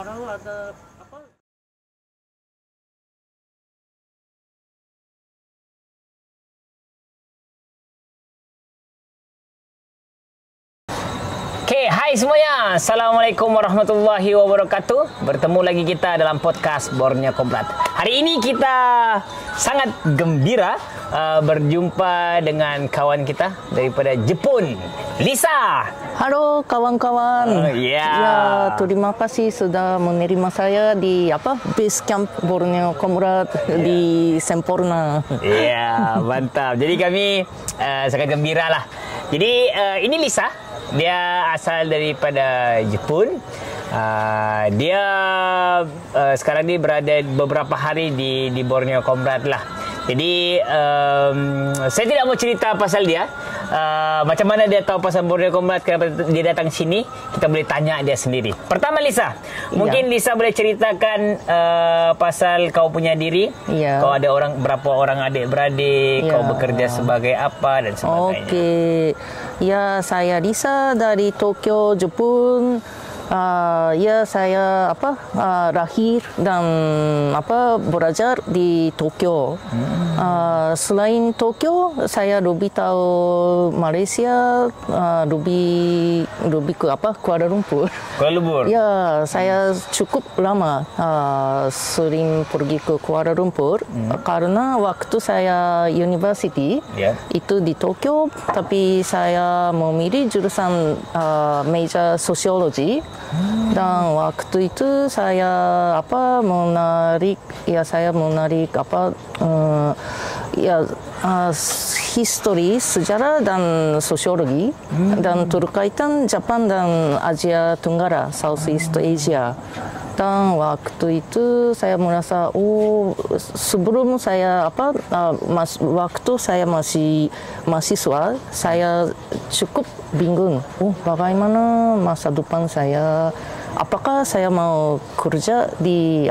Lalu ada apa? Okay, hai semuanya. Assalamualaikum warahmatullahi wabarakatuh. Bertemu lagi kita dalam podcast Borneo Komplat. Hari ini kita sangat gembira berjumpa dengan kawan kita daripada Jepun, Lisa. Halo kawan-kawan. Ya, terima kasih sudah menerima saya di base camp Borneo Komplat di Semporna. Ya, mantap. Jadi kami sangat gembira lah. Jadi ini Lisa. Dia asal daripada Jepun. Dia sekarang ni berada beberapa hari di Borneo Komplat lah. Jadi saya tidak mau cerita pasal dia. Macam mana dia tahu pasal Borneo Komplat, kenapa dia datang sini, kita boleh tanya dia sendiri. Pertama Lisa, mungkin Lisa boleh ceritakan pasal kau punya diri. Kau ada berapa orang adik-beradik, kau bekerja sebagai apa dan sebagainya. Okey. Ya, saya Lisa dari Tokyo, Jepun. Saya lahir dan belajar di Tokyo. Selain Tokyo, saya lebih tahu Malaysia, lebih ke Kuala Lumpur. Kuala Lumpur. Ya, saya cukup lama sering pergi ke Kuala Lumpur karena waktu saya university itu di Tokyo, tapi saya memilih jurusan major sosiologi. Dan waktu itu saya menarik history, sejarah dan sosiologi dan terkaitan Jepang dan Asia Tenggara, Southeast Asia. Dan waktu itu saya merasa sebelum saya waktu saya masih mahasiswa, saya cukup bingung bagaimana masa depan saya, apakah saya mau kerja di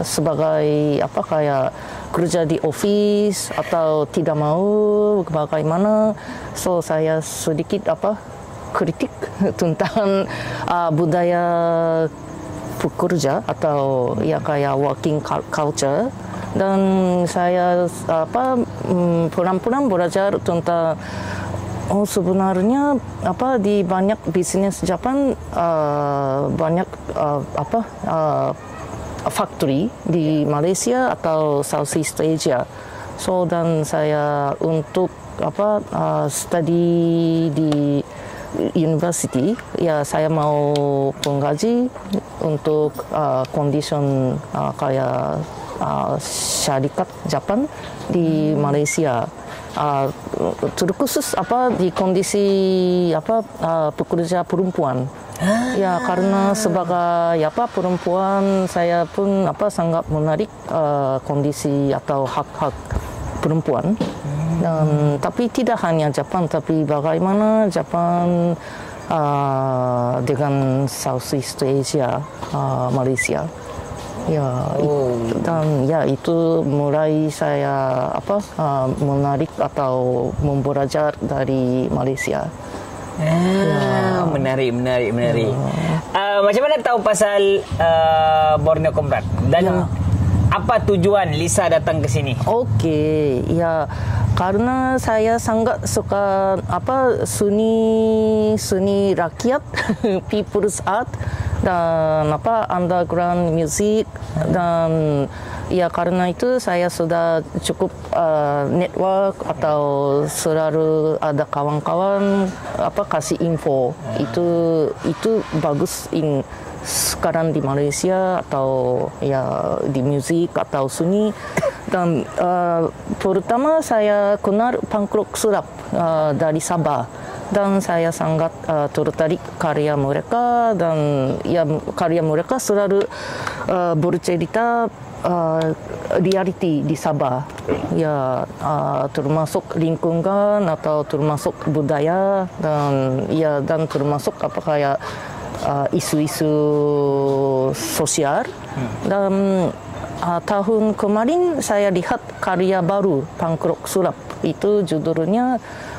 sebagai kayak kerja di office atau tidak mau, bagaimana. So saya sedikit kritik tentang budaya pekerja atau kayak working culture, dan saya pelan-pelan belajar tentang sebenarnya di banyak bisnis Jepang banyak factory di Malaysia atau Southeast Asia. So dan saya untuk study di university, saya mau penggaji untuk kondisi kayak syarikat Jepang di Malaysia. Terkhusus di kondisi pekerja perempuan. Ya, karena sebagai perempuan, saya pun sangat menarik kondisi atau hak-hak perempuan. Dan tapi tidak hanya Jepang, tapi bagaimana Jepang dengan Southeast Asia, Malaysia. Itu mulai saya menarik atau membelajar dari Malaysia. Menarik. Macam mana tahu pasal Borneo Komplat dan apa tujuan Lisa datang ke sini? Okey, karena saya sangat suka seni rakyat, people's art dan underground music, dan karena itu saya sudah cukup network atau selalu ada kawan-kawan kasih info itu bagus sekarang di Malaysia atau di musik atau seni. Dan pertama saya kenal punk rock Sulap dari Sabah, dan saya sangat tertarik karya mereka, dan karya mereka selalu bercerita reality di Sabah, termasuk lingkungan atau termasuk budaya, dan termasuk kayak isu-isu sosial. Dan tahun kemarin saya lihat karya baru punk rock Sulap, itu judulnya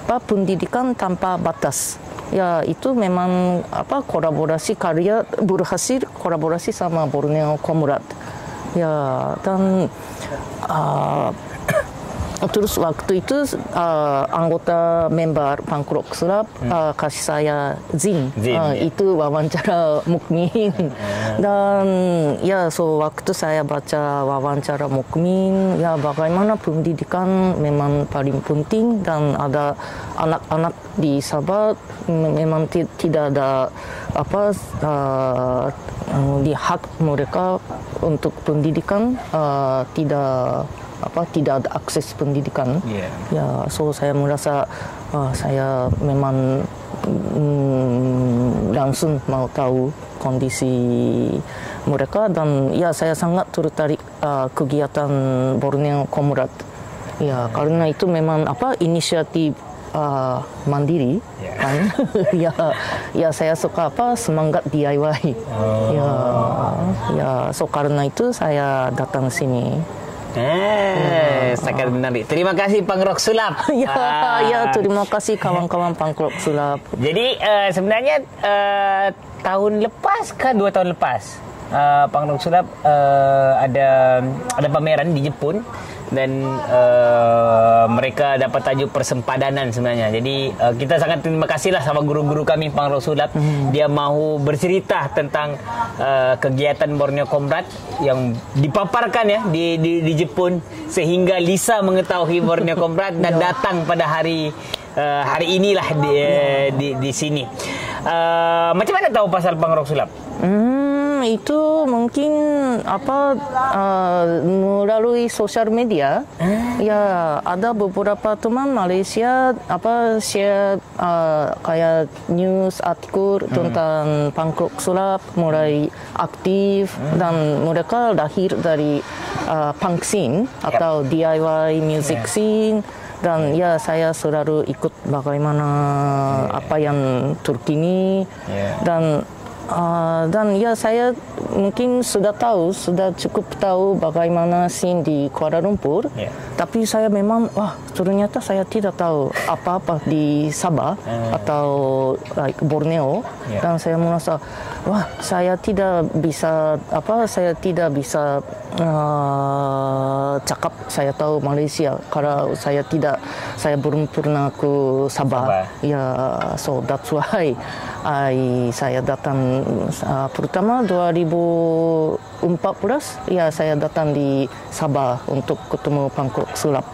Pendidikan Tanpa Batas. ya itu memang apa kolaborasi karya berhasil kolaborasi sama Borneo Comrade ya dan terus waktu itu anggota member punk rock club kasih saya Zin, itu wawancara Mukmin dan ya so waktu saya baca wawancara Mukmin ya bagaimana pendidikan memang paling penting dan ada anak-anak di Sabah memang tidak ada apa di hak mereka untuk pendidikan tidak ada akses pendidikan. Ya, so saya merasa saya memang langsung mau tahu kondisi mereka dan ya saya sangat tertarik kegiatan Borneo Comrade. Ya, karena itu memang inisiatif mandiri kan. ya saya suka semangat DIY. Ya so karena itu saya datang sini. Sangat menarik. Terima kasih Punk Rock Sulap. Ya, terima kasih kawan-kawan Punk Rock Sulap. Jadi sebenarnya tahun lepas ke 2 tahun lepas Punk Rock Sulap ada pameran di Jepun dan mereka dapat tajuk persempadanan sebenarnya. Jadi kita sangat terima kasihlah sama guru-guru kami Punk Rock Sulap. Dia mahu bercerita tentang kegiatan Borneo Comrade yang dipaparkan ya di Jepun sehingga Lisa mengetahui Borneo Comrade dan datang pada hari inilah di sini. Macam mana tahu pasal Punk Rock Sulap? Itu mungkin melalui sosial media. Ya, ada beberapa teman Malaysia share kayak news artikel tentang Punk Rock Sulap mulai aktif dan mereka lahir dari punk scene atau DIY music scene. Dan ya saya selalu ikut bagaimana apa yang terkini dan ya saya mungkin sudah cukup tahu bagaimana scene di Kuala Lumpur. Tapi saya memang ternyata saya tidak tahu apa-apa di Sabah atau Borneo. Dan saya merasa saya tidak bisa cakap saya tahu Malaysia kalau saya belum pernah ke Sabah. Ya, so that's why saya datang pertama 2014 ya saya datang di Sabah untuk ketemu Punk Rock Sulap.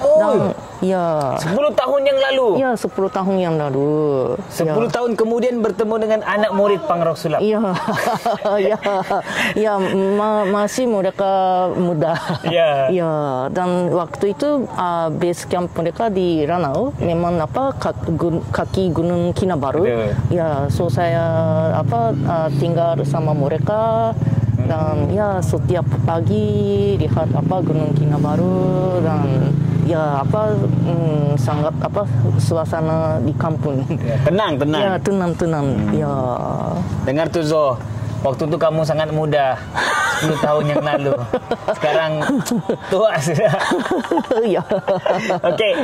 Dan ya 10 tahun yang lalu. Ya, 10 tahun yang lalu. 10 tahun kemudian bertemu dengan anak murid Punk Rock Sulap. Ya. Masih mereka muda. Ya, dan waktu itu base camp mereka di Ranau memang kaki Gunung Kinabalu. Ya, so saya tinggal sama mereka. Dan ya setiap pagi lihat Gunung Kinabalu dan ya sangat suasana di kampung. Tenang. Ya, tenang. Ya. Dengar tu Zo, waktu itu kamu sangat muda. 10 tahun yang lalu. Sekarang tua sudah. Ya. Okey.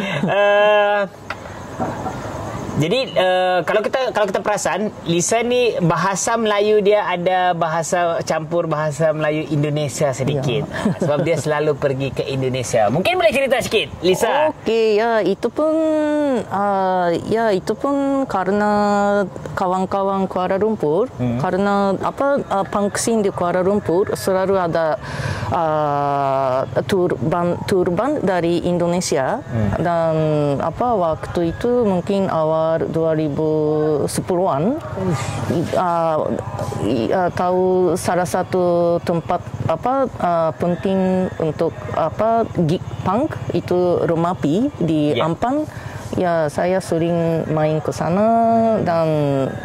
Jadi kalau kita perasan, Lisa ni bahasa Melayu dia ada campur bahasa Melayu Indonesia sedikit. Sebab dia selalu pergi ke Indonesia. Mungkin boleh cerita sikit, Lisa. Okey, ya itu pun karena kawan-kawan Kuala Lumpur, karena punk scene di Kuala Lumpur selalu ada tour band dari Indonesia dan waktu itu mungkin awal 2010-an tahu salah satu tempat penting untuk gig punk itu Romapi di Ampang. Ya, saya sering main ke sana dan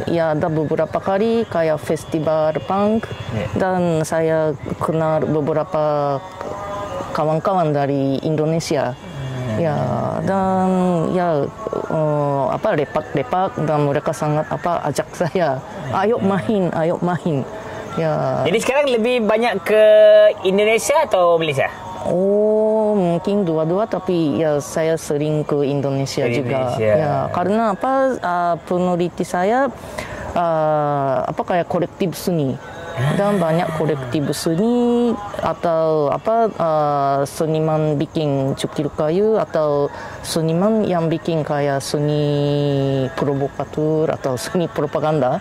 ya ada beberapa kali kayak festival punk dan saya kenal beberapa kawan-kawan dari Indonesia. Ya, dan ya lepak dan mereka sangat ajak saya, ayo main. Ya. Jadi sekarang lebih banyak ke Indonesia atau Malaysia? Oh, mungkin dua-dua, tapi ya saya sering ke Indonesia juga. Ya, karena apa, peneliti saya apa kayak kolektif seni. Dan banyak kolektif seni atau apa seniman bikin cukil kayu atau seniman yang bikin kayak seni provokator atau seni propaganda.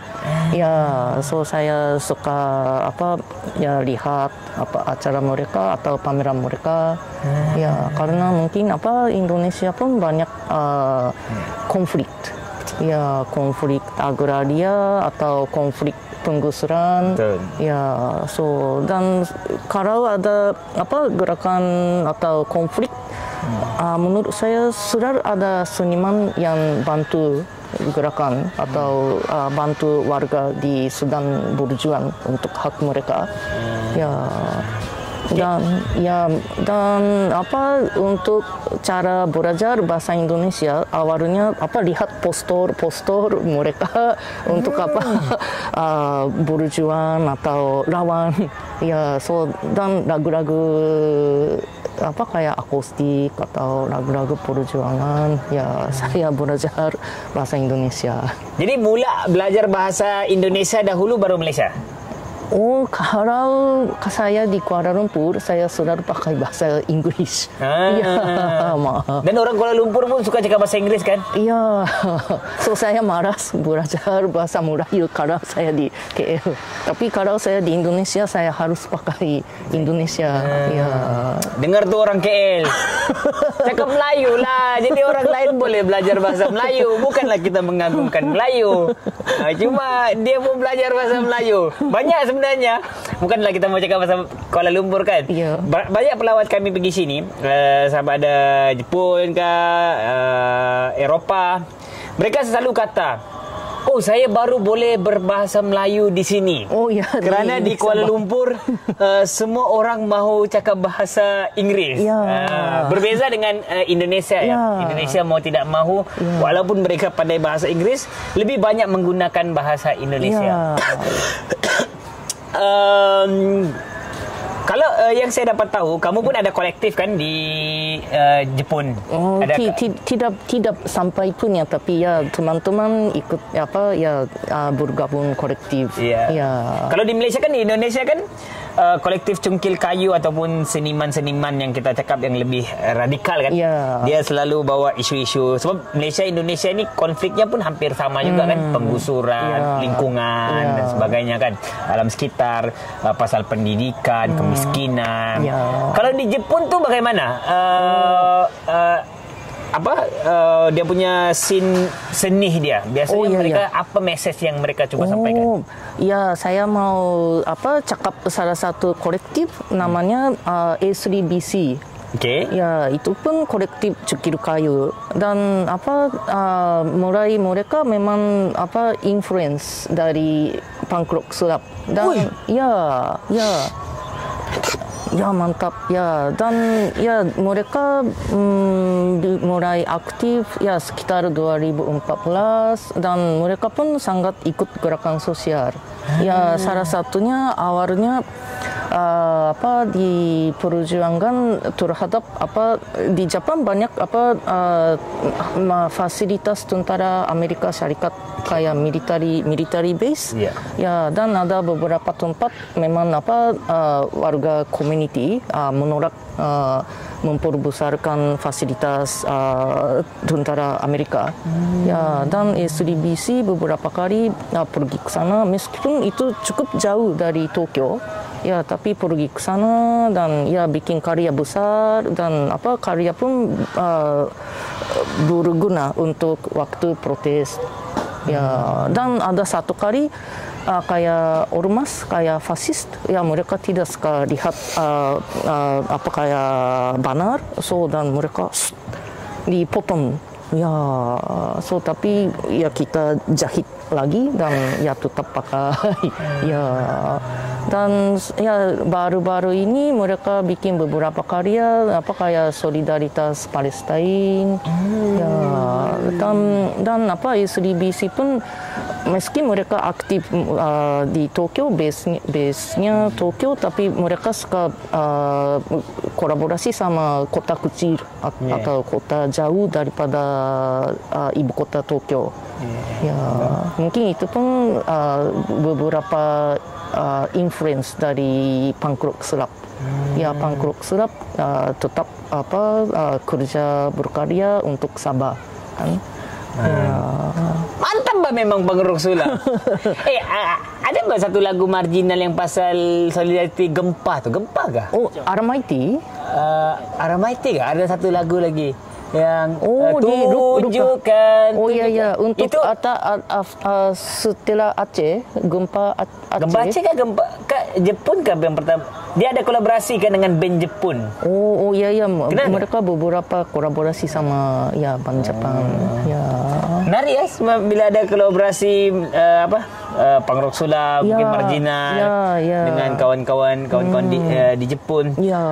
Ya, so saya suka apa ya lihat apa acara mereka atau pameran mereka. Ya, karena mungkin apa Indonesia pun banyak konflik. Ya, konflik agraria atau konflik penggusuran. Betul. Ya, so dan kalau ada apa gerakan atau konflik, menurut saya sudah ada seniman yang bantu gerakan atau bantu warga di Sudan berjuang untuk hak mereka. Ya. Dan apa untuk cara belajar bahasa Indonesia awalnya apa lihat poster mereka untuk apa berjuang atau lawan, ya, so dan lagu-lagu apa kayak akustik atau lagu-lagu perjuangan, ya, saya belajar bahasa Indonesia. Jadi mula belajar bahasa Indonesia dahulu baru Malaysia? Oh, kalau saya di Kuala Lumpur, saya sudah pakai bahasa Inggris. Ya, maaf. Dan orang Kuala Lumpur pun suka cakap bahasa Inggris kan? Iya, so saya malas belajar bahasa Melayu kalau saya di KL. Tapi kalau saya di Indonesia, saya harus pakai Indonesia. Ya. Dengar tuh orang KL, cakap Melayu lah. Jadi orang lain boleh belajar bahasa Melayu. Bukanlah kita mengagungkan Melayu. Cuma dia mau belajar bahasa Melayu. Banyak sebenarnya. Bukanlah kita mau cakap bahasa Kuala Lumpur kan? Ya. Banyak pelawat kami pergi sini, sama ada Jepun ke Eropah. Mereka selalu kata, oh, saya baru boleh berbahasa Melayu di sini. Oh ya. Kerana di Kuala Lumpur semua orang mahu cakap bahasa Inggeris. Ya. Berbeza dengan Indonesia ya. Ya. Indonesia mau tidak mahu, walaupun mereka pandai bahasa Inggeris, lebih banyak menggunakan bahasa Indonesia. Ya. Kalau yang saya dapat tahu, kamu pun ada kolektif kan di Jepun? Oh, ada tidak sampai punya, tapi ya teman-teman ikut apa ya bergabung kolektif. Ya. Ya. Kalau di Malaysia kan, di Indonesia kan kolektif cungkil kayu ataupun seniman-seniman yang kita cakap yang lebih radikal kan? Ya. Dia selalu bawa isu-isu. Sebab Malaysia Indonesia ini konfliknya pun hampir sama juga kan, penggusuran, lingkungan dan sebagainya kan, alam sekitar, pasal pendidikan, kemiskinan. Ya. Kalau di Jepun tuh bagaimana? Dia punya seni dia. Biasanya mereka apa message yang mereka coba sampaikan? Ya, saya mau cakap salah satu kolektif namanya A3BC. Okay. Ya, itu pun kolektif cukil kayu dan mulai mereka memang influence dari punk rock sulap dan ya mantap ya, dan ya mereka mulai aktif ya sekitar 2014 dan mereka pun sangat ikut gerakan sosial. Ya, salah satunya awalnya diperjuangkan terhadap di Jepang banyak fasilitas tentara Amerika Serikat kayak military base. Ya, dan ada beberapa tempat memang warga community menolak memperbesarkan fasilitas tentara Amerika. Ya, dan A3BC beberapa kali pergi ke sana meskipun itu cukup jauh dari Tokyo. Ya, tapi pergi ke sana dan ya bikin karya besar dan karya pun berguna untuk waktu protes. Ya, dan ada satu kali kayak ormas, kayak fasis, ya mereka tidak suka lihat kayak banner, so dan mereka dipotong. Ya, so tapi ya kita jahit lagi dan ya tetap pakai. Ya, dan ya baru-baru ini mereka bikin beberapa karya kayak solidaritas Palestina. Ya, Dan apa SDBC pun meski mereka aktif di Tokyo, base-nya Tokyo, tapi mereka suka kolaborasi sama kota kecil atau kota jauh daripada ibu kota Tokyo. Ya, mungkin itu pun beberapa influence dari punk rock Slap. Ya, punk rock Slap tetap kerja berkarya untuk Sabah, kan? Mantap bah memang punk rock Slap. Ada nggak satu lagu marginal yang pasal solidariti gempa tu? Gempa kah? Oh, Aramaiti? Aramaiti kah? Ada satu lagu lagi yang tunjukkan. Oh ya, untuk itu setelah Aceh, gempa Aceh. Gempa Aceh kah gempa Jepun kah yang pertama? Dia ada kolaborasi kan dengan band Jepun. Oh ya, mereka beberapa kolaborasi sama band Jepang. Ya. Menarik ya bila ada kolaborasi punk rock Slap, mungkin marginal dengan kawan-kawan di Jepun. Ya.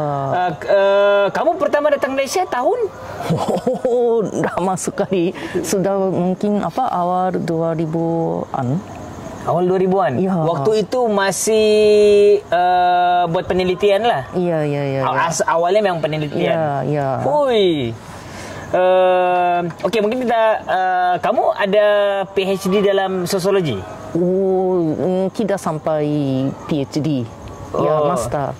Kamu pertama datang Malaysia tahun? Lama sekali. Sudah mungkin awal 2000-an. Awal 2000-an? Ya. Waktu itu masih buat penelitian lah? Iya. Awalnya memang penelitian? Ya. Hui. Okey, mungkin kita... kamu ada PhD dalam sosiologi? Oh, tidak sampai PhD. Ya, master.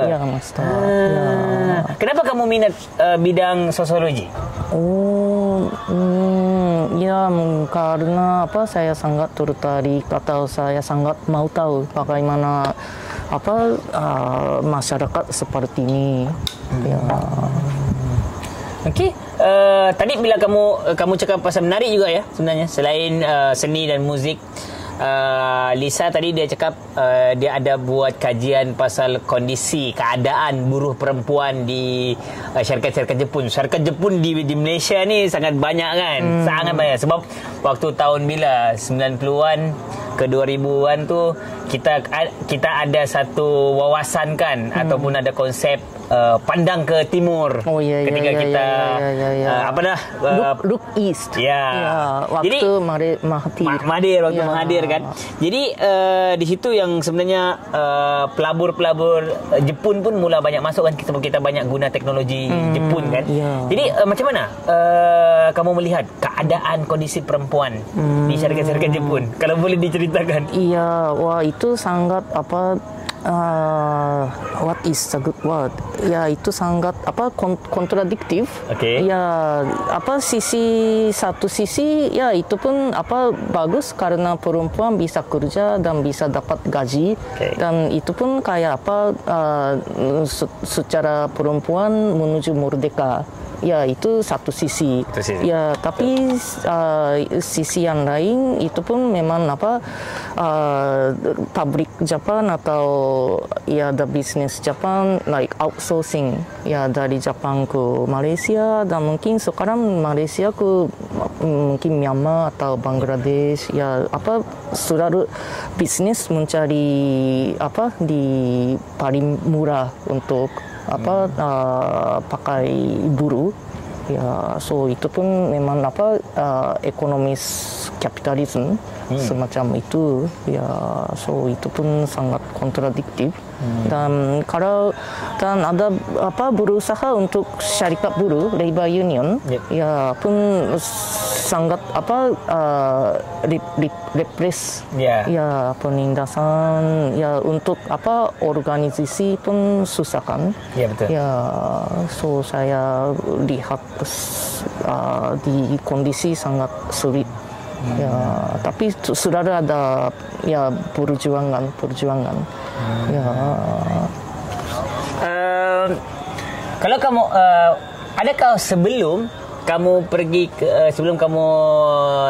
Ya, master. Ya. Kenapa kamu minat bidang sosiologi? Karena saya sangat tertarik atau saya sangat mau tahu bagaimana masyarakat seperti ini. Ya. Okey. Tadi bila kamu cakap pasal menarik juga ya sebenarnya, selain seni dan muzik. Lisa tadi dia cakap dia ada buat kajian pasal kondisi keadaan buruh perempuan di syarikat-syarikat Jepun. Syarikat Jepun di Malaysia ni sangat banyak kan? Sangat banyak sebab waktu tahun bila 90-an ke 2000-an tu kita ada satu wawasan kan ataupun ada konsep pandang ke timur. Ketika kita look east. Waktu jadi Mahathir waktu Mahathir kan. Jadi di situ yang sebenarnya pelabur-pelabur Jepun pun mula banyak masuk kan, sebab kita banyak guna teknologi Jepun kan. Jadi macam mana kamu melihat keadaan kondisi perempuan di syarikat-syarikat Jepun? Kalau boleh diceritakan. Iya, wah itu sangat what is a good word? Ya, itu sangat kontradiktif. Ya, satu sisi ya itu pun bagus karena perempuan bisa kerja dan bisa dapat gaji, dan itu pun kayak secara perempuan menuju merdeka. Ya, itu satu sisi. Ya, tapi sisi yang lain itu pun memang pabrik Jepang atau the business Jepang like outsourcing dari Jepang ke Malaysia, dan mungkin sekarang Malaysia ke mungkin Myanmar atau Bangladesh. Selalu bisnis mencari di paling murah untuk pakai buruh. Ya, so itu pun memang ekonomis kapitalisme semacam itu. Ya, so itu pun sangat kontradiktif. Dan ada berusaha untuk syarikat buruh labor union ya pun sangat repres ya, penindasan ya, untuk organisasi pun susah kan. Ya, betul. Ya, so saya lihat di kondisi sangat sulit. Ya, tapi sudah ada perjuangan. Ya. Kalau kamu adakah sebelum kamu pergi sebelum kamu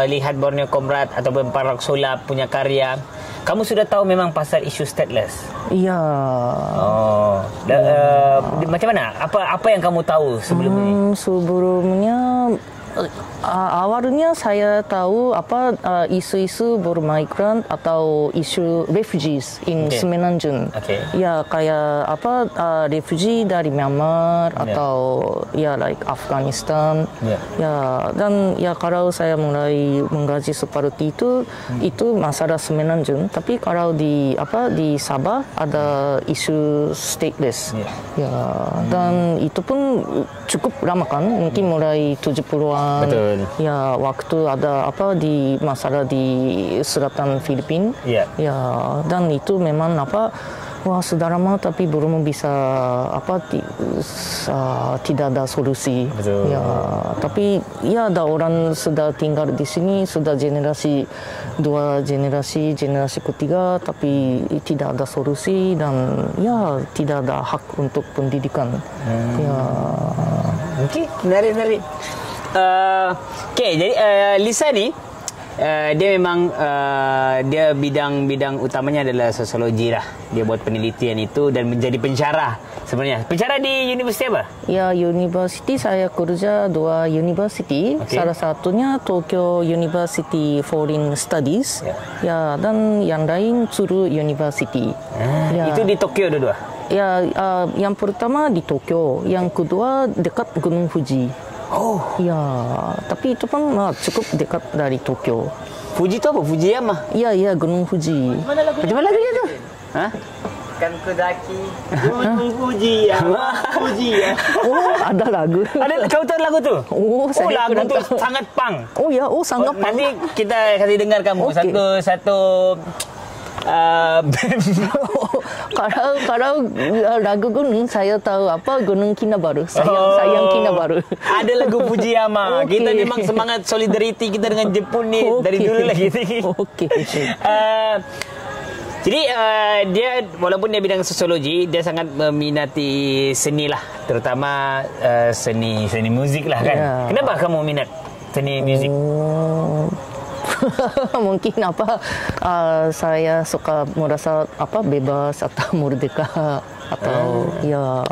lihat Borneo Comrade ataupun punk rock Slap punya karya, kamu sudah tahu memang pasal isu stateless? Iya. Macam mana? Apa yang kamu tahu sebelum ini? Sebelumnya Awalnya saya tahu apa isu-isu bermigran atau isu refugees in Semenanjung. Ya kayak apa refugee dari Myanmar atau ya like Afghanistan. Ya dan ya kalau saya mulai mengkaji seperti itu masalah Semenanjung. Tapi kalau di Sabah ada isu stateless. Ya dan itu pun cukup lama kan, mungkin mulai 70-an. Betul. Ya waktu ada di masalah di selatan Filipina. Ya dan itu memang sudah lama tapi belum bisa tidak ada solusi. Betul. Ya tapi ya ada orang sudah tinggal di sini sudah dua generasi ketiga tapi tidak ada solusi dan ya tidak ada hak untuk pendidikan. Ya. Okey, menarik. Jadi Lisa ni dia memang dia bidang utamanya adalah sosiologi lah. Dia buat penelitian itu dan menjadi pensyarah sebenarnya. Pensyarah di universiti apa? Ya, universiti saya kerja 2 universiti. Salah satunya Tokyo University Foreign Studies. Ya dan yang lain Tsuru University. Itu di Tokyo dua-dua? Ya, yang pertama di Tokyo, yang kedua dekat Gunung Fuji. Oh. Ya, tapi itu pun cukup dekat dari Tokyo. Fuji tu apa? Fujiyama? Ya, Gunung Fuji. Macam mana lagunya tu? Kan kudaki Gunung Fuji ya. Fuji ya. Oh, ada lagu. Kau tahu lagu tu? Oh, saya lagu tu sangat punk. Oh ya, sangat punk. Nanti kita kasih dengar kamu satu kalau lagu gunung saya tahu Gunung Kinabalu. Sayang Kinabalu. Ada lagu Fujiyama. Kita memang semangat solidariti kita dengan Jepun ni dari dulu lagi. Jadi dia walaupun dia bidang sosiologi, dia sangat meminati seni lah, terutama seni muzik lah kan. Kenapa kamu minat seni muzik? Mungkin saya suka merasa bebas atau merdeka atau ya.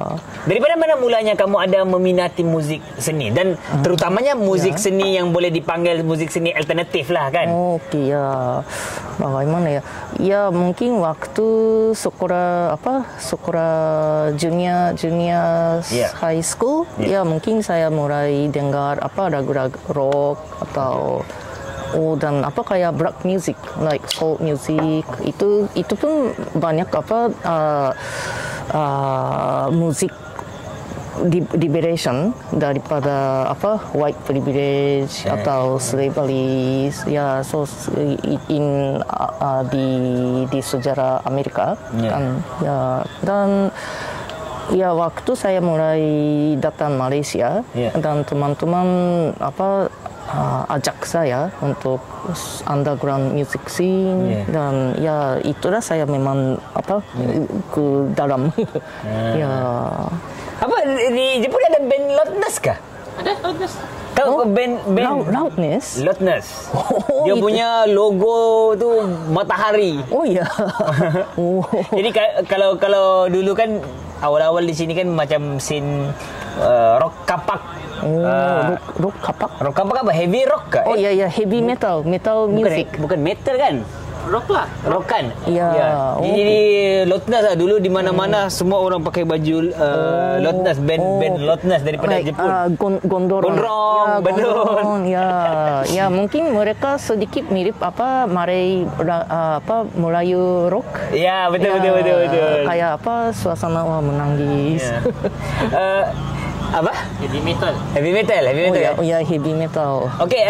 Daripada mana mulanya kamu ada meminati muzik seni dan terutamanya muzik seni yang boleh dipanggil muzik seni alternatif lah kan? Okey ya. Bagaimana ya? Ya mungkin waktu sekolah junior high school ya mungkin saya mulai dengar lagu-lagu rock atau dan kayak black music like soul music itu pun banyak musik liberation daripada white privilege atau slavery ya di sejarah Amerika kan ya dan ya waktu saya mulai datang Malaysia dan teman-teman ajak saya untuk underground music scene dan ya itulah saya memang ke dalam ya. Apa di Jepun ada band Loudness kah? Ada Loudness. Tahu band Loudness? Loudness. Dia punya logo tu matahari. Oh ya. Jadi kalau dulu kan awal-awal di sini kan macam scene rock kapak. Rock kapak. Rock kapak apa? Heavy rock kah? Oh ya heavy metal music. Bukan metal kan? Rock lah. Rock kan? Ya. Jadi Loudness lah dulu di mana-mana semua orang pakai baju Loudness, band Loudness daripada Jepun. Gondrong. Betul. Ya mungkin mereka sedikit mirip Melayu rock. Ya betul. Kayak suasana menangis. Apa? Heavy metal. Oh ya heavy metal. Okey,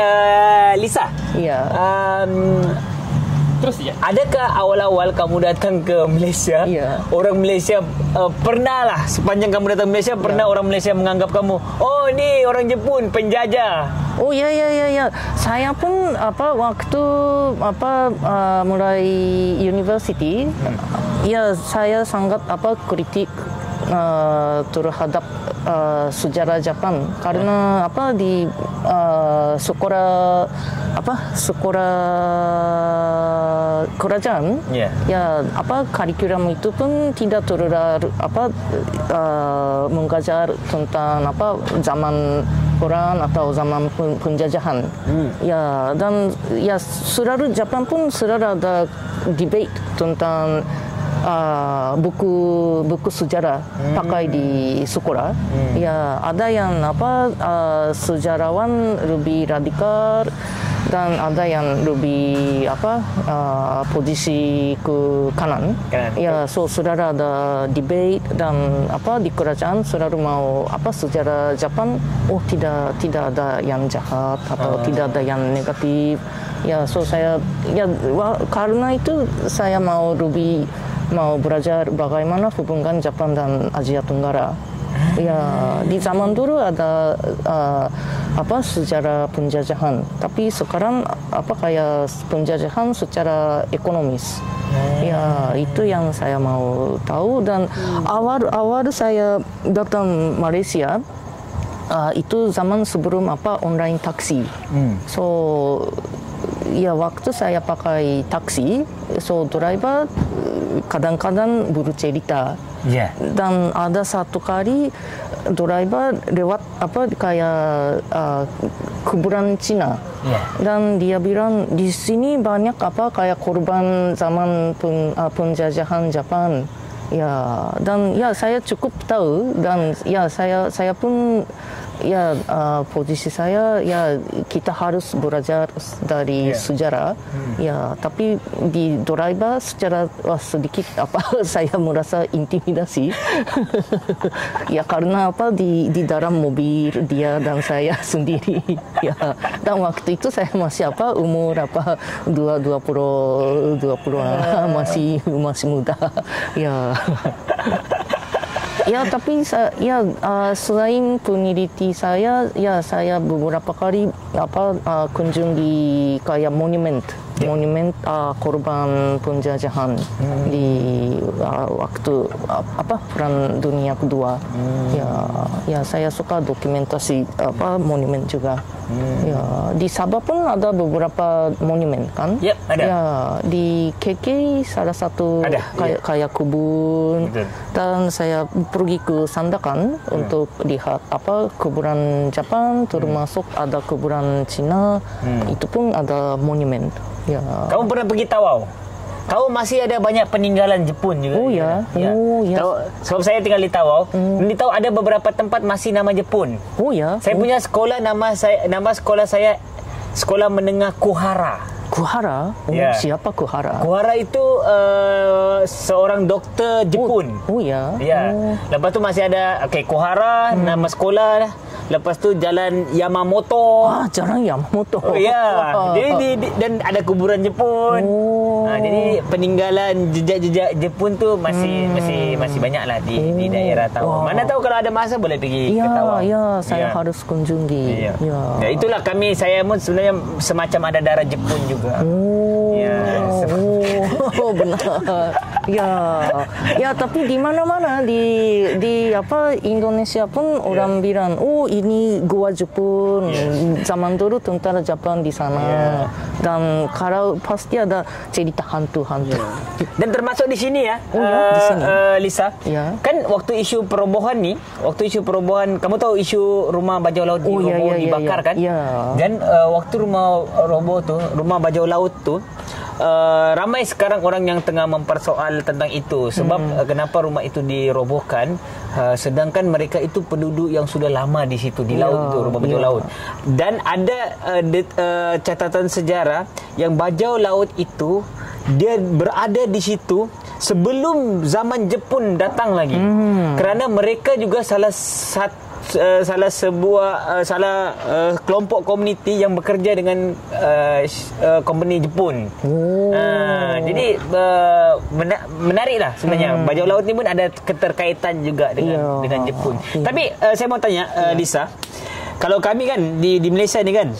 Lisa. Ya. Terus saja. Adakah awal-awal kamu datang ke Malaysia, orang Malaysia pernah lah sepanjang kamu datang Malaysia pernah orang Malaysia menganggap kamu, oh ni orang Jepun penjajah? Oh ya. Saya pun waktu mulai university, ya saya sangat kritik terhadap sejarah Jepun karena di sekolah kerajaan ya kurikulum itu pun tidak terlalu mengajar tentang zaman perang atau zaman penjajahan. Ya, dan ya selalu Jepang pun selalu ada debate tentang buku sejarah pakai di sekolah. Ya, ada yang sejarawan lebih radikal dan ada yang lebih posisi ke kanan. Ya, so selalu ada debate dan di kerajaan selalu mau sejarah Jepang tidak ada yang jahat atau tidak ada yang negatif. Ya, so saya karena itu saya mau belajar bagaimana hubungan Jepang dan Asia Tenggara. Ya, di zaman dulu ada sejarah penjajahan, tapi sekarang kayak penjajahan secara ekonomis. Ya, itu yang saya mau tahu. Dan awal saya datang Malaysia itu zaman sebelum online taksi. So ya, waktu saya pakai taksi, so driver kadang-kadang bercerita. Dan ada satu kali driver lewat kayak kuburan Cina. Dan dia bilang di sini banyak kayak korban zaman penjajahan Jepang. Ya, dan ya saya cukup tahu, dan ya saya pun ya posisi saya ya kita harus belajar dari sejarah. Ya, tapi di driver secara sedikit saya merasa intimidasi. Ya, karena di dalam mobil dia dan saya sendiri. Ya, dan waktu itu saya masih umur 20 masih muda. Ya. Ya, tapi selain peneliti saya, ya saya beberapa kali kunjungi kayak monumen korban penjajahan di waktu Perang Dunia Kedua. Ya saya suka dokumentasi monumen juga. Ya, di Sabah pun ada beberapa monumen kan? Ada. Ya, di KK salah satu kayak kebun. Betul. Dan saya pergi ke Sandakan untuk lihat kuburan Jepang, termasuk ada kuburan Cina. Itu pun ada monumen. Ya. Kamu pernah pergi Tawau? Tahu masih ada banyak peninggalan Jepun juga. Oh ya. Ya. Oh ya. Tahu, sebab saya tinggal di Tawau, di Tawau ada beberapa tempat masih nama Jepun. Oh ya. Saya punya sekolah, nama sekolah saya Sekolah Menengah Kuhara. Kuhara? Ya. Siapa Kuhara? Kuhara itu seorang doktor Jepun. Oh ya. Ya. Lepas tu masih ada Kuhara, nama sekolah. Lepas tu Jalan Yamamoto. Jalan Yamamoto. Oh ya. Jadi dan ada kuburan Jepun. Jadi peninggalan jejak-jejak Jepun tu masih banyaklah di daerah Tawau. Mana tahu kalau ada masa boleh pergi ke Tawau. Ya, saya harus kunjungi. Ya, itulah saya pun sebenarnya semacam ada darah Jepun juga. Benar. Ya, tapi di mana-mana di Indonesia pun orang bilang, ini gua Jepun. Zaman dulu tentara Jepang di sana. Dan kalau pasti ada cerita hantu-hantu. Dan termasuk di sini ya. Di sini. Lisa. Kan waktu isu perobohan kamu tahu isu rumah bajau laut dibakar kan? Dan waktu rumah bajau laut tu ramai sekarang orang yang tengah mempersoal tentang itu sebab kenapa rumah itu dirobohkan sedangkan mereka itu penduduk yang sudah lama di situ di laut itu rumah bajau laut. Dan ada catatan sejarah yang bajau laut itu dia berada di situ sebelum zaman Jepun datang lagi. Kerana mereka juga salah kelompok komuniti yang bekerja dengan company Jepun. Jadi menariklah sebenarnya. Bajau laut ni pun ada keterkaitan juga dengan Jepun. Tapi saya mau tanya Lisa, kalau kami kan di Malaysia ni kan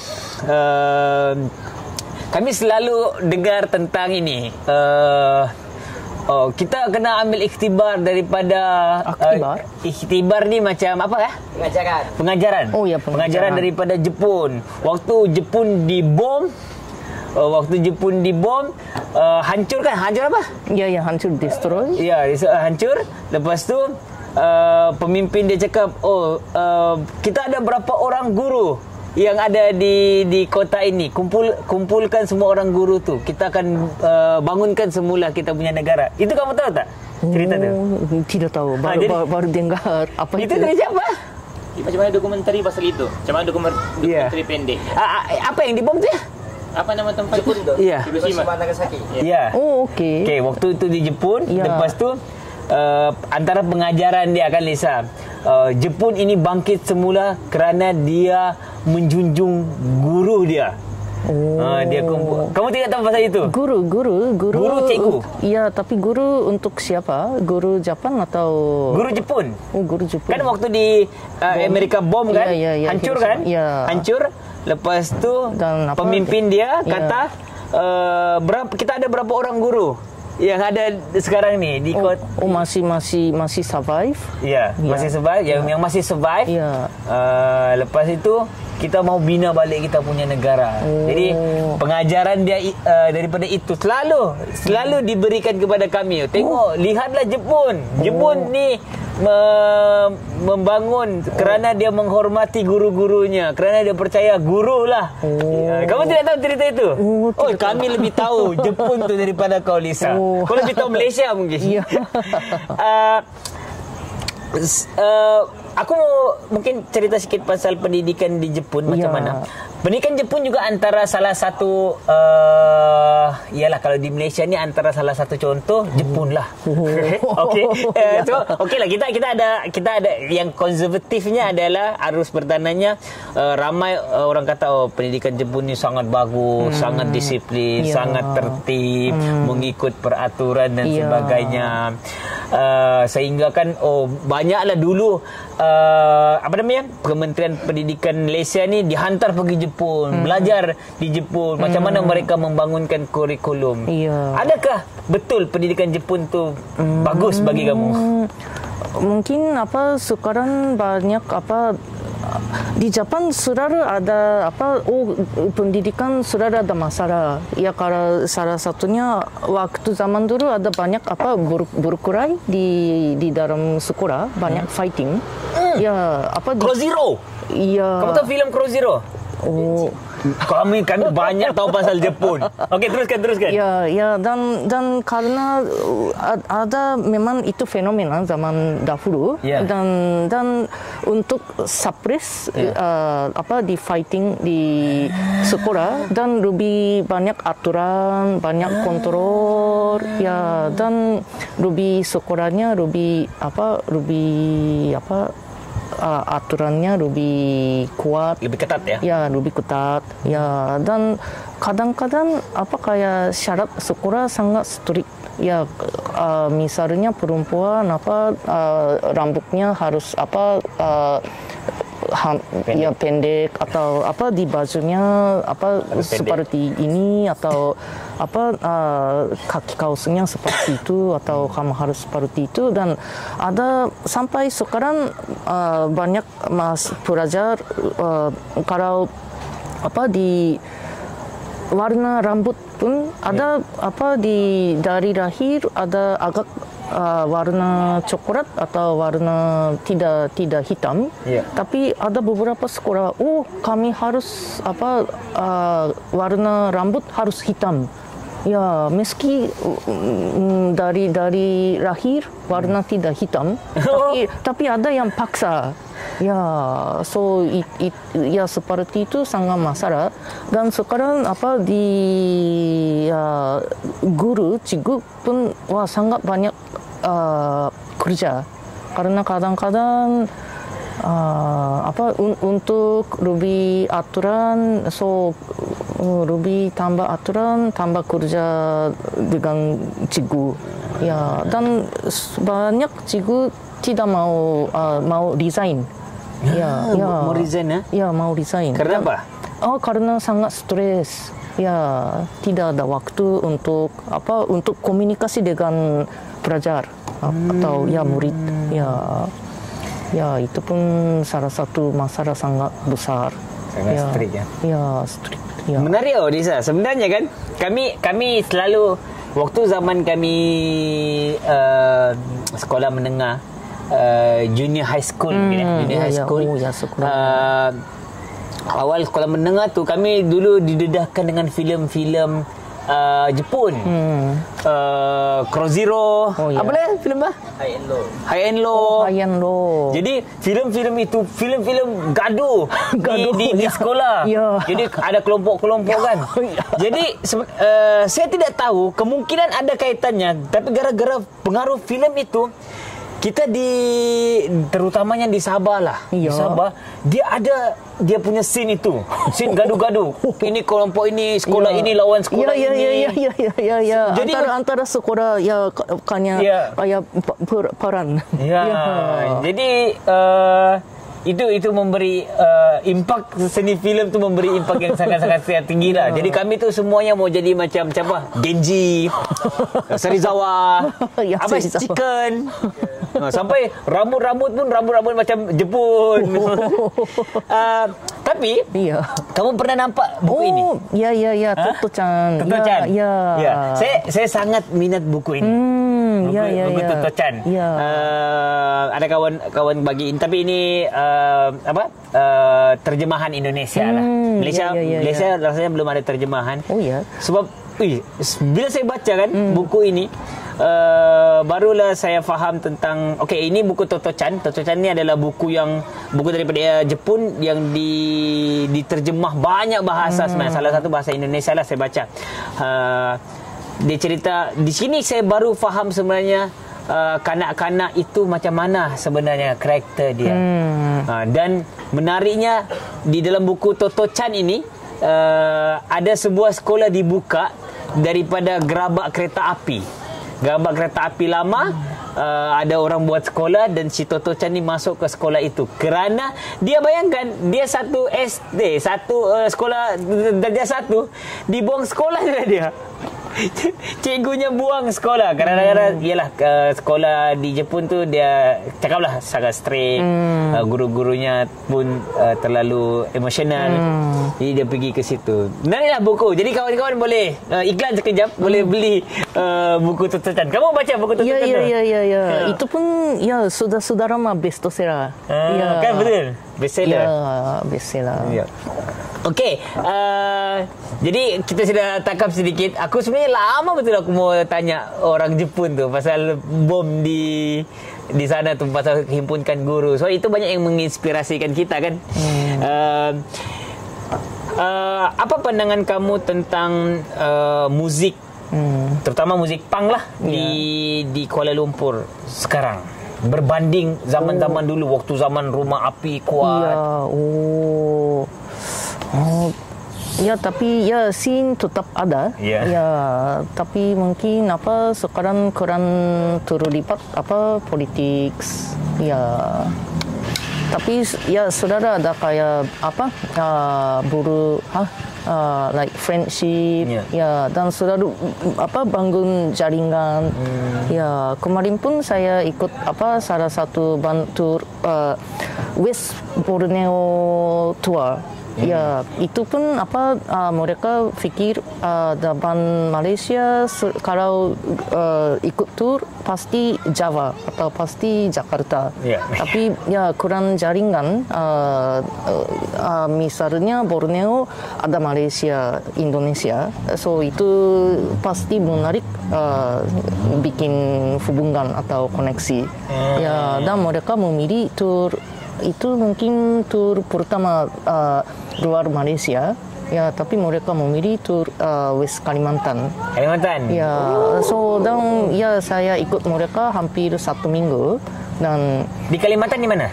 kami selalu dengar tentang ini. Kita kena ambil ikhtibar daripada ikhtibar ni macam apa pengajaran. Pengajaran daripada Jepun. Waktu Jepun dibom hancur apa? Ya, hancur, destroy. Ya, hancur. Lepas tu pemimpin dia cakap, kita ada berapa orang guru yang ada di kota ini, kumpulkan semua orang guru tu, kita akan bangunkan semula kita punya negara. Itu kamu tahu tak cerita tu? Tidak tahu, baru dengar. Apa itu dari siapa? Macam mana dokumentari pasal itu? Macam mana dokumentari pendek? Apa yang dibom tu ya? Apa nama tempat Jepun tu? Ya. Hiroshima, Nagasaki. Ya. Oh, okey. Okey, waktu itu di Jepun, Ya. lepas tu antara pengajaran dia kan Lisa, Jepun ini bangkit semula kerana dia menjunjung guru dia. Dia kamu tidak tahu pasal itu? Guru cikgu. Ya, tapi guru untuk siapa? Guru Jepun atau Guru Jepun. guru Jepun. Kan waktu di Amerika bom kan? Ya, Hancur Hiroshima. kan? Ya. Hancur. Lepas tu Dan apa? pemimpin dia Ya. kata kita ada berapa orang guru yang ada sekarang ni di kota. Masih survive. Ya, masih survive. Yang masih survive. Ya. Lepas itu kita mau bina balik kita punya negara. Jadi pengajaran dia daripada itu selalu diberikan kepada kami. Tengok, lihatlah Jepun. Jepun ni membangun kerana dia menghormati guru-gurunya, kerana dia percaya guru lah. Kamu tidak tahu cerita itu? Kami lebih tahu Jepun tu daripada kau, Lisa. Kau lebih tahu Malaysia mungkin. Ya. Aku mungkin cerita sikit pasal pendidikan di Jepun macam mana. Pendidikan Jepun juga antara salah satu ialah kalau di Malaysia ni antara salah satu contoh Jepun lah. Okey. Okeylah kita ada yang konservatifnya adalah arus bertanahnya ramai orang kata pendidikan Jepun ni sangat bagus, sangat disiplin, sangat tertib, mengikut peraturan dan sebagainya. Sehingga kan banyaklah dulu Kementerian Pendidikan Malaysia ni dihantar pergi Jepun, belajar di Jepun macam mana mereka membangunkan kurikulum. Adakah betul pendidikan Jepun tu bagus bagi kamu? Mungkin sekarang banyak di Jepun selalu ada pendidikan selalu ada masalah. Ya, kalau salah satunya waktu zaman dulu ada banyak berkelahi di dalam sekolah, banyak fighting. Ya, Crow Zero. Ya. Kamu tahu filem Crow Zero? Kami banyak tahu pasal Jepun. Okey, teruskan. Ya, dan karena ada memang itu fenomena zaman dahulu, dan untuk suppress di fighting di sekolah, dan lebih banyak aturan, banyak kontrol, ya, dan lebih sekolahnya lebih aturannya lebih kuat, lebih ketat ya? Ya, lebih ketat. Ya, dan kadang-kadang kayak syarat sekolah sangat strict. Ya, misalnya perempuan rambutnya harus pendek atau di bajunya seperti ini, atau kaki kaosnya seperti itu, atau kamu harus seperti itu. Dan ada sampai sekarang banyak pelajar kalau di warna rambut pun ada dari lahir ada agak warna coklat atau warna tidak hitam. Tapi ada beberapa sekolah kami harus warna rambut harus hitam. Ya, meski dari lahir warna tidak hitam, tapi ada yang paksa. Ya, so ya seperti itu sangat masalah. Dan sekarang di guru cikgu pun sangat banyak kerja, karena kadang-kadang untuk lebih aturan, so lebih tambah aturan, tambah kerja dengan cikgu. Ya, dan banyak cikgu tidak mau resign. Mau resign ya? Ya, mau resign. Karena apa? Karena sangat stres. Ya, tidak ada waktu untuk komunikasi dengan pelajar atau murid. Ya, itu pun salah satu masalah sangat besar. Sangat strict ya. Ya, strict. Ya. Menarik Lisa. Sebenarnya kan kami selalu waktu zaman kami sekolah menengah, junior high school, junior high school. Awal sekolah menengah tu kami dulu didedahkan dengan filem-filem Jepun. Cross Zero. Apa lagi filem bah? High and Low. High and Low. Jadi filem-filem itu filem-filem gaduh di sekolah. Jadi ada kelompok-kelompok kan. Jadi saya tidak tahu, kemungkinan ada kaitannya, tapi gara-gara pengaruh filem itu kita terutamanya di Sabah lah. Di Sabah dia punya scene itu. Scene gaduh-gaduh. Ini kelompok ini, sekolah ini lawan sekolah ini. Jadi antara sekolah peran. Jadi itu memberi impak, seni filem tu memberi impak yang sangat-sangat tinggi lah. Jadi kami tu semuanya mau jadi macam siapa? Genji, Serizawa, Abas Chicken. Sampai rambut-rambut pun rambut macam Jepun. Tapi kamu pernah nampak buku ini? Ya, Toto-chan. Toto-chan. Saya sangat minat buku ini. Buku Toto-chan. Ada kawan bagiin, tapi ini terjemahan Indonesia lah. Malaysia rasanya belum ada terjemahan. Sebab bila saya baca kan buku ini, barulah saya faham tentang ini buku Toto-chan. Toto-chan ni adalah buku daripada Jepun yang diterjemah banyak bahasa sebenarnya. Salah satu bahasa Indonesia lah saya baca. Dia cerita di sini saya baru faham sebenarnya kanak-kanak itu macam mana sebenarnya karakter dia. Dan menariknya di dalam buku Toto-chan ini ada sebuah sekolah dibuka daripada gerabak kereta api. Gerabak kereta api lama, ada orang buat sekolah dan si Toto-chan ni masuk ke sekolah itu. Kerana dia bayangkan dia satu SD, sekolah darjah 1, dibuang sekolah dia. Cikgunya buang sekolah. Kadang-kadang ialah sekolah di Jepun tu dia cakaplah sangat strict. Guru-gurunya pun terlalu emosional. Jadi dia pergi ke situ. Narilah buku. Jadi kawan-kawan boleh iklan sekejap, boleh beli buku Toto-chan. Kamu baca buku Toto-chan? Ya. Itu pun sudah lama bestseller. Kan betul. Bestseller. Bestseller. Okey, jadi kita sudah takap sedikit. Aku sebenarnya lama betul aku mau tanya orang Jepun tu pasal bom di sana tu, pasal himpunkan guru. So itu banyak yang menginspirasikan kita kan. Apa pandangan kamu tentang muzik, terutama muzik punk lah di Kuala Lumpur sekarang berbanding zaman-zaman dulu, waktu zaman Rumah Api kuat? Tapi scene tetap ada. Tapi mungkin sekarang kurang terlibat politik. Tapi saudara ada kayak like friendship, dan selalu bangun jaringan. Kemarin pun saya ikut salah satu band tour West Borneo tour. Itu pun mereka fikir band Malaysia kalau ikut tour pasti Java atau pasti Jakarta. Tapi kurang jaringan. Misalnya Borneo ada Malaysia, Indonesia. So itu pasti menarik bikin hubungan atau koneksi. Dan mereka memilih tour itu mungkin tour pertama luar Malaysia. Tapi mereka memilih tour West Kalimantan. So dan saya ikut mereka hampir 1 minggu. Dan di Kalimantan di mana?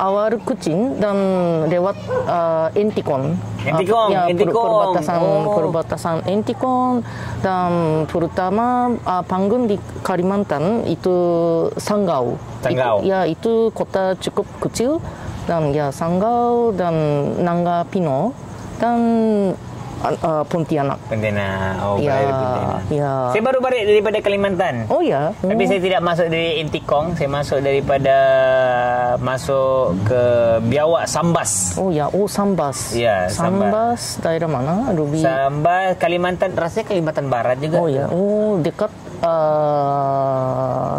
Awal Kuching dan lewat Entikon. Perbatasan Entikon, dan pertama panggung di Kalimantan itu Sanggau. Itu kota cukup kecil, dan Sanggau dan Nangga Pino, dan Pontianak. Pontianak. Oh, Ya, berada di Pontianak. ya. Saya baru balik daripada Kalimantan. Oh ya. Tapi saya tidak masuk dari Intikong, saya masuk ke Biawak Sambas. Oh ya, Sambas. Ya, Sambas daerah mana? Ruby. Sambas Kalimantan, rasanya Kalimantan Barat juga. Oh ya, dekat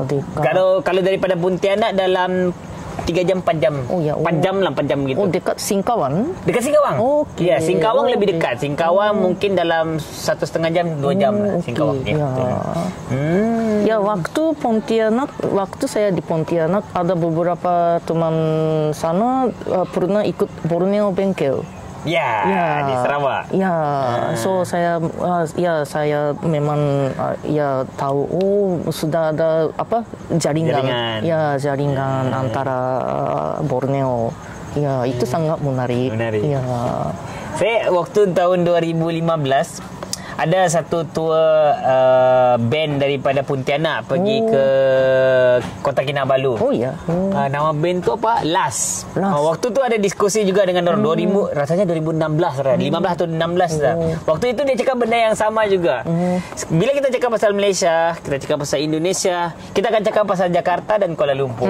dekat. Kalau daripada Pontianak dalam 3 jam 4 jam. Oh ya. 4 jam lah, 4 jam gitu. Oh, dekat Singkawan. Dekat Singkawang. Okey. Ya, Singkawang lebih Okey. dekat. Singkawang mungkin dalam 1,5 jam, 2 jam lah Okey. Singkawang. Ya. Ya, waktu saya di Pontianak ada beberapa teman sana pernah ikut Borneo Bengkel. Ya, di Sarawak. Ya, so saya memang tahu sudah ada jaringan. Jaringan antara Borneo. Ya, itu sangat menarik. Ya. Saya waktu tahun 2015 ada satu tour band daripada Pontianak pergi ke Kota Kinabalu. Oh ya. Nama band tu apa? Las. Waktu tu ada diskusi juga dengan orang 2000, rasanya 2016 lah, 15 atau 16 lah. Waktu itu dia cakap benda yang sama juga. Bila kita cakap pasal Malaysia, kita cakap pasal Indonesia, kita akan cakap pasal Jakarta dan Kuala Lumpur.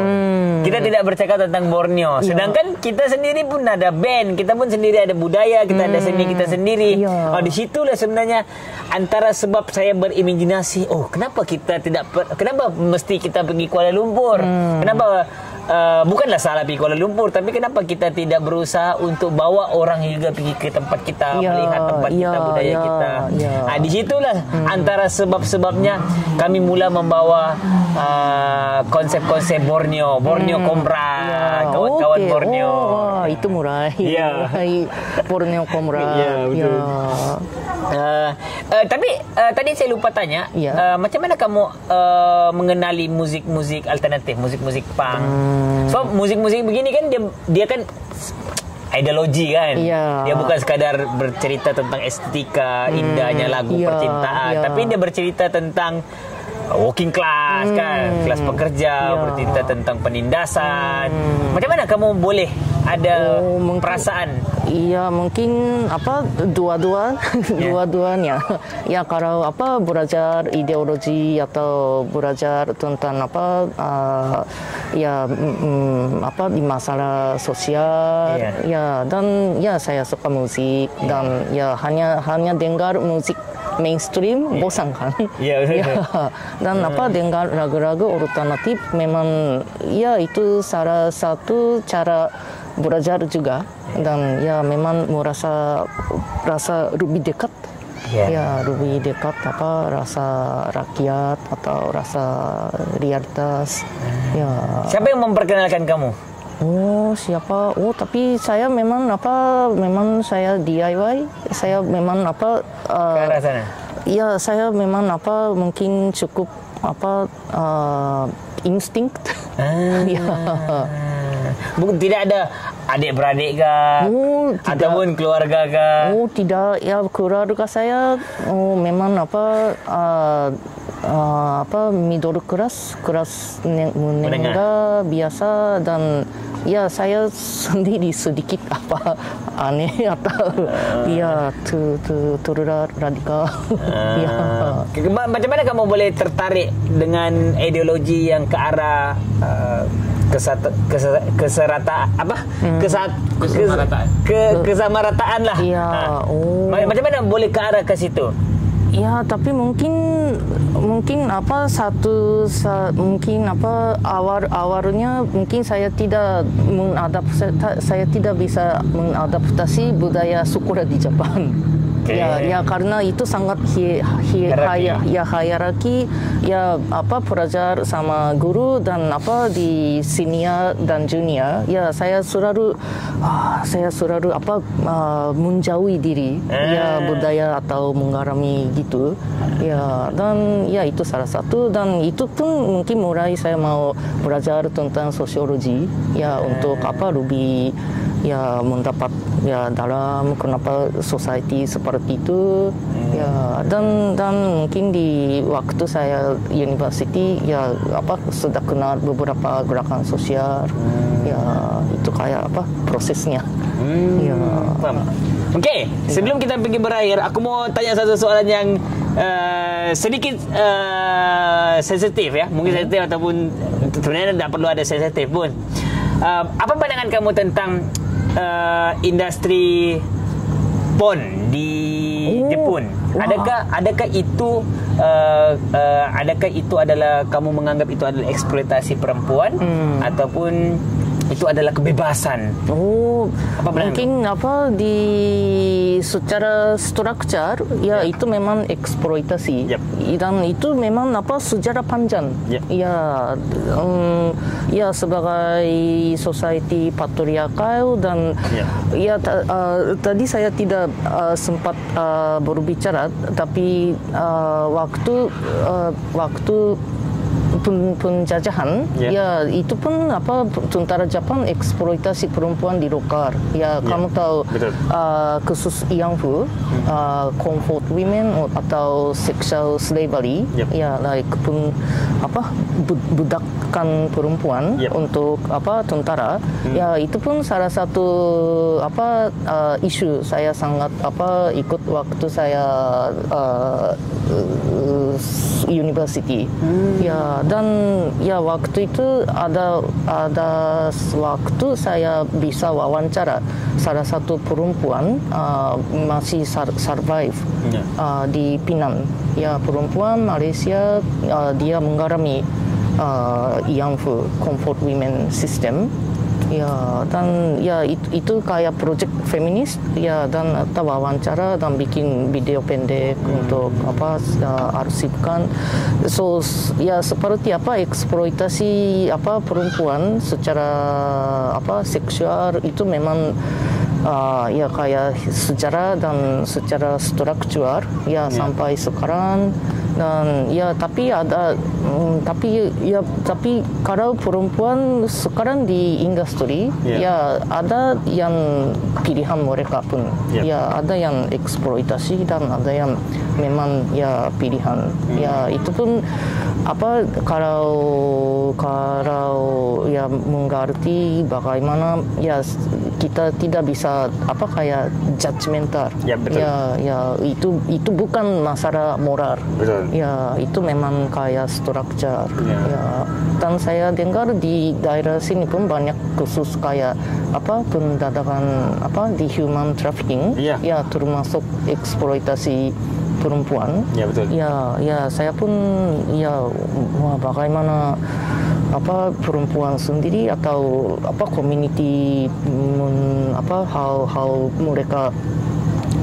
Kita tidak bercakap tentang Borneo. Sedangkan kita sendiri pun ada band, kita pun sendiri ada budaya, kita ada seni kita sendiri. Di situlah sebenarnya antara sebab saya berimajinasi, kenapa mesti kita pergi Kuala Lumpur? Kenapa bukanlah salah pergi Kuala Lumpur, tapi kenapa kita tidak berusaha untuk bawa orang juga pergi ke tempat kita, melihat tempat kita, budaya kita. Di situlah antara sebab-sebabnya kami mula membawa konsep-konsep Borneo Komra, kawan-kawan Borneo. Itu mulai. Borneo Komra. Betul. Tapi tadi saya lupa tanya, macam mana kamu mengenali muzik-muzik alternatif, muzik-muzik punk? So muzik-muzik begini kan dia kan ideologi kan. Dia bukan sekadar bercerita tentang estetika, indahnya lagu percintaan, tapi dia bercerita tentang working class kan, kelas pekerja, bercerita tentang penindasan. Macam mana kamu boleh ada perasaan? Iya, mungkin dua-duanya. Ya, kalau belajar ideologi atau belajar tentang di masalah sosial, dan saya suka musik, dan hanya dengar musik mainstream bosan kan. Dan dengar lagu-lagu alternatif memang itu salah satu cara belajar juga, dan memang merasa lebih dekat. Lebih dekat rasa rakyat atau rasa realitas. Siapa yang memperkenalkan kamu? Siapa? Tapi saya memang saya DIY. Saya memang ke arah sana. Ya, saya memang mungkin cukup insting. Tidak ada adik-beradik kah? Ataupun keluarga kah? Tidak. Ya, keluarga saya memang middle class, kelas menengah biasa, dan saya sendiri sedikit aneh atau terlalu radikal. Macam mana kamu boleh tertarik dengan ideologi yang ke arah kesamarataan lah. Macam mana boleh ke arah ke situ? Ya, tapi mungkin awalnya mungkin saya tidak bisa mengadaptasi budaya sekolah di Jepang. Karena itu sangat hierarki. Pelajar sama guru dan di senior dan junior. Saya selalu menjauhi diri budaya atau mengalami gitu. Dan itu salah satu, dan itu pun mungkin mulai saya mau belajar tentang sosiologi untuk lebih mendapat dalam kenapa society seperti itu, Ya, dan mungkin di waktu saya university ya apa sudah kenal beberapa gerakan sosial. Ya, itu kayak apa prosesnya. Ya. Faham. Okey, sebelum kita pergi berakhir, aku mau tanya satu soalan yang sedikit sensitif ya. Mungkin sensitif ataupun sebenarnya tidak perlu ada sensitif pun. Apa pandangan kamu tentang industri pon di Jepun? Adakah itu adalah kamu menganggap itu adalah eksploitasi perempuan ataupun itu adalah kebebasan? Mungkin apa di secara struktur ya itu memang eksploitasi. Dan itu memang apa sejarah panjang. Ya ya sebagai society patriarkal dan ya tadi saya tidak sempat berbicara tapi waktu penjajahan ya itu pun apa tentara Jepang eksploitasi perempuan di lokal ya kamu tahu khusus Ianfu comfort women atau sexual slavery ya like budakan perempuan untuk apa tentara ya itu pun salah satu apa isu saya sangat apa ikut waktu saya university ya dan ya waktu itu ada waktu saya bisa wawancara salah satu perempuan masih survive di Penang ya perempuan Malaysia dia mengalami Ianfu comfort women system ya dan ya itu kayak project feminis ya dan atau wawancara dan bikin video pendek untuk apa arsipkan so ya seperti apa eksploitasi apa perempuan secara apa seksual itu memang ya kayak sejarah dan secara struktur ya sampai sekarang dan ya tapi kalau perempuan sekarang di industri ya ada yang pilihan mereka pun ya ada yang eksploitasi dan ada yang memang ya pilihan ya itu pun apa kalau ya mengerti bagaimana ya kita tidak bisa apa kayak judgmental ya itu bukan masalah moral ya itu memang kayak struktur ya dan saya dengar di daerah sini pun banyak khusus kayak apa pendadakan apa di human trafficking ya termasuk eksploitasi perempuan ya saya pun ya bagaimana apa perempuan sendiri atau apa community apa hal mereka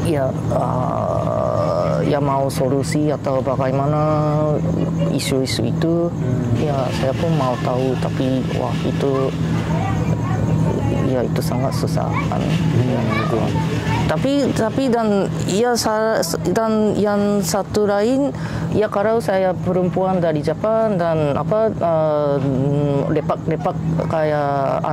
ya ya mau solusi atau bagaimana isu-isu itu ya saya pun mau tahu tapi wah itu ya itu sangat susah kan ya, tapi dan yang satu lain ya kalau saya perempuan dari Jepang dan apa lepak kayak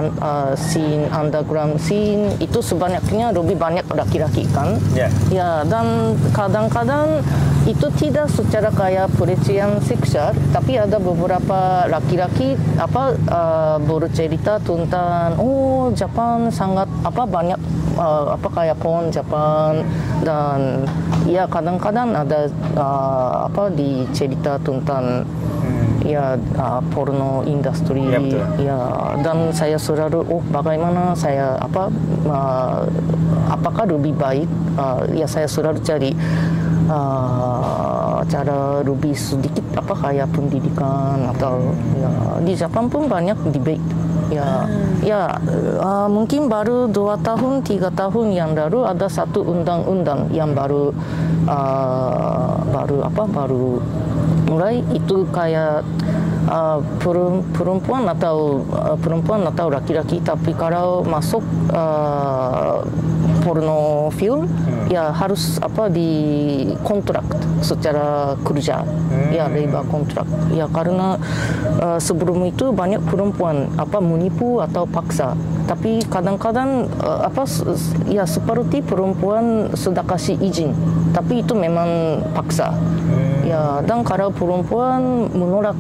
scene underground scene itu sebanyaknya lebih banyak laki-laki kan ya dan kadang-kadang itu tidak secara kayak pelecehan seksual tapi ada beberapa laki-laki apa bercerita tentang Jepang sangat apa banyak apa kayak porn Jepang dan ya kadang-kadang ada apa dicerita tentang ya porno industri ya dan saya selalu bagaimana saya apa apakah lebih baik ya saya selalu cari cara lebih sedikit apa kayak pendidikan atau ya di Jepang pun banyak debate mungkin baru 2 tahun 3 tahun yang lalu ada satu undang-undang yang baru mulai itu kayak perempuan atau laki-laki tapi kalau masuk porno film ya harus apa di kontrak secara kerja ya labor kontrak ya karena sebelum itu banyak perempuan apa menipu atau paksa Tapi kadang-kadang ya seperti perempuan sudah kasih izin, tapi itu memang paksa. Ya, dan kalau perempuan menolak,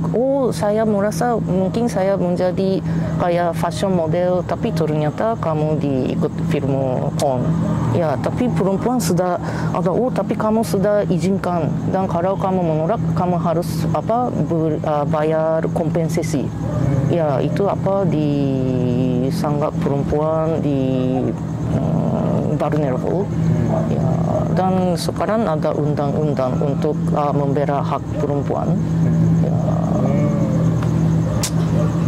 saya merasa mungkin saya menjadi kayak fashion model, tapi ternyata kamu diikut film porn. Ya, tapi perempuan sudah ada, tapi kamu sudah izinkan, dan kalau kamu menolak, kamu harus bayar kompensasi. Ya, itu di sangat perempuan di vulnerable. Ya, dan sekarang ada undang-undang untuk membela hak perempuan. Ya.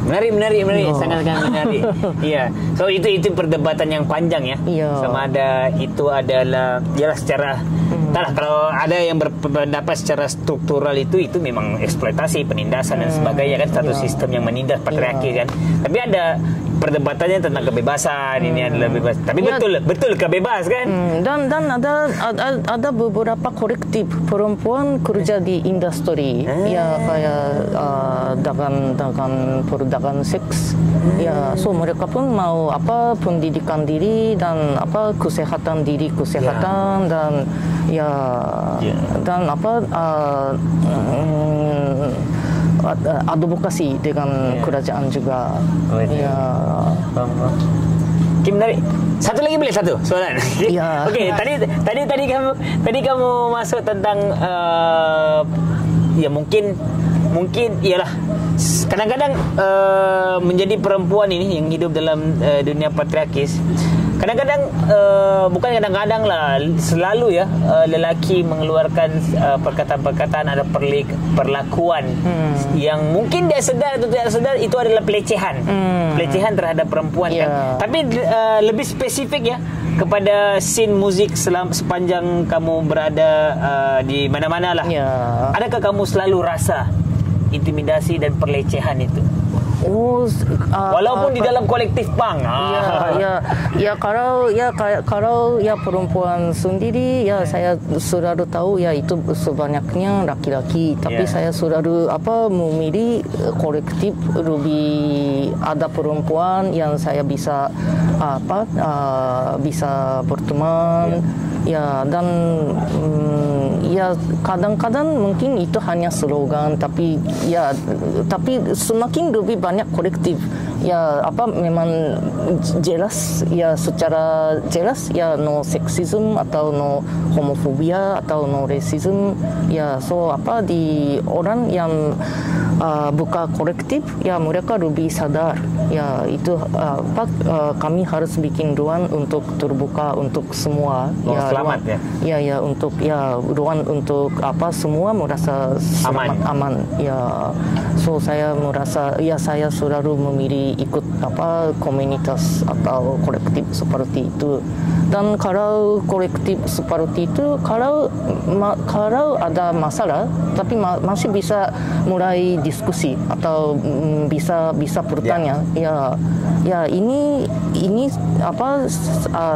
Menarik, sangat-sangat menarik. Iya. So itu perdebatan yang panjang ya. Iya. Sama ada itu adalah jelas secara entahlah, kalau ada yang berpendapat secara struktural itu memang eksploitasi, penindasan dan sebagainya kan, satu sistem yang menindas patriarki kan. Tapi ada perdebatannya tentang kebebasan, ini adalah bebas. Tapi betul kebebas kan? Dan ada beberapa kolektif perempuan kerja di industri, ya kayak dagang perdagangan seks. Ya, so mereka pun mau pendidikan diri dan kesehatan diri, dan dan advokasi dengan kerajaan juga. Ya. Kim, menarik. Satu lagi boleh, satu soalan. Ya. Okey, tadi kamu masuk tentang ya mungkin ialah kadang-kadang menjadi perempuan ini yang hidup dalam dunia patriarkis. Kadang-kadang bukan kadang-kadang lah, selalu ya lelaki mengeluarkan perkataan-perkataan, ada perlakuan yang mungkin dia sedar atau tidak sedar itu adalah pelecehan. Pelecehan terhadap perempuan kan. Tapi lebih spesifik ya kepada scene muzik sepanjang kamu berada di mana-mana lah. Adakah kamu selalu rasa intimidasi dan pelecehan itu? Walaupun di dalam kolektif punk. Kalau perempuan sendiri saya selalu tahu itu sebanyaknya laki-laki, tapi saya selalu memilih kolektif lebih ada perempuan yang saya bisa bisa berteman. Dan kadang-kadang mungkin itu hanya slogan, tapi semakin lebih banyak kolektif. Memang jelas secara jelas no seksisme atau no homofobia atau no racism. So di orang yang buka kolektif mereka lebih sadar. Itu kami harus bikin ruang untuk terbuka untuk semua. Selamat ruang, untuk ruang untuk semua merasa aman. So saya merasa saya selalu memilih ikut komunitas atau kolektif seperti itu. Dan kalau kolektif seperti itu, kalau ada masalah, tapi masih bisa mulai diskusi atau bisa bertanya.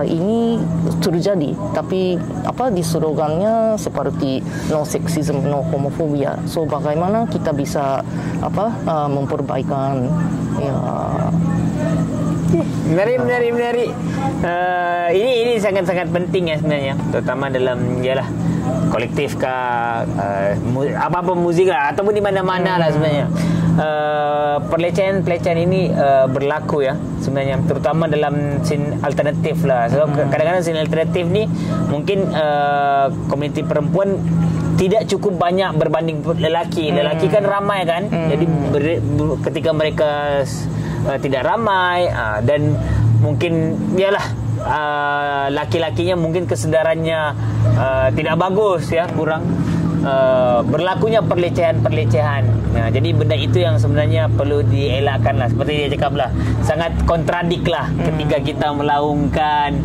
Ini terjadi, tapi di slogannya seperti no seksisme, no homofobia. So bagaimana kita bisa memperbaikan? Menarik. Ini sangat-sangat penting ya sebenarnya, terutama dalam kolektif apa-apa muzik lah ataupun di mana-mana lah sebenarnya. Pelecehan ini berlaku ya sebenarnya, terutama dalam scene alternatif lah. So kadang-kadang scene alternatif ni mungkin komuniti perempuan tidak cukup banyak berbanding lelaki. Lelaki kan ramai kan. Jadi ketika mereka tidak ramai dan mungkin laki-lakinya mungkin kesedarannya tidak bagus kurang berlakunya pelecehan. Jadi benda itu yang sebenarnya perlu dielakkan lah. Seperti dia cakap lah, sangat kontradik lah ketika kita melaungkan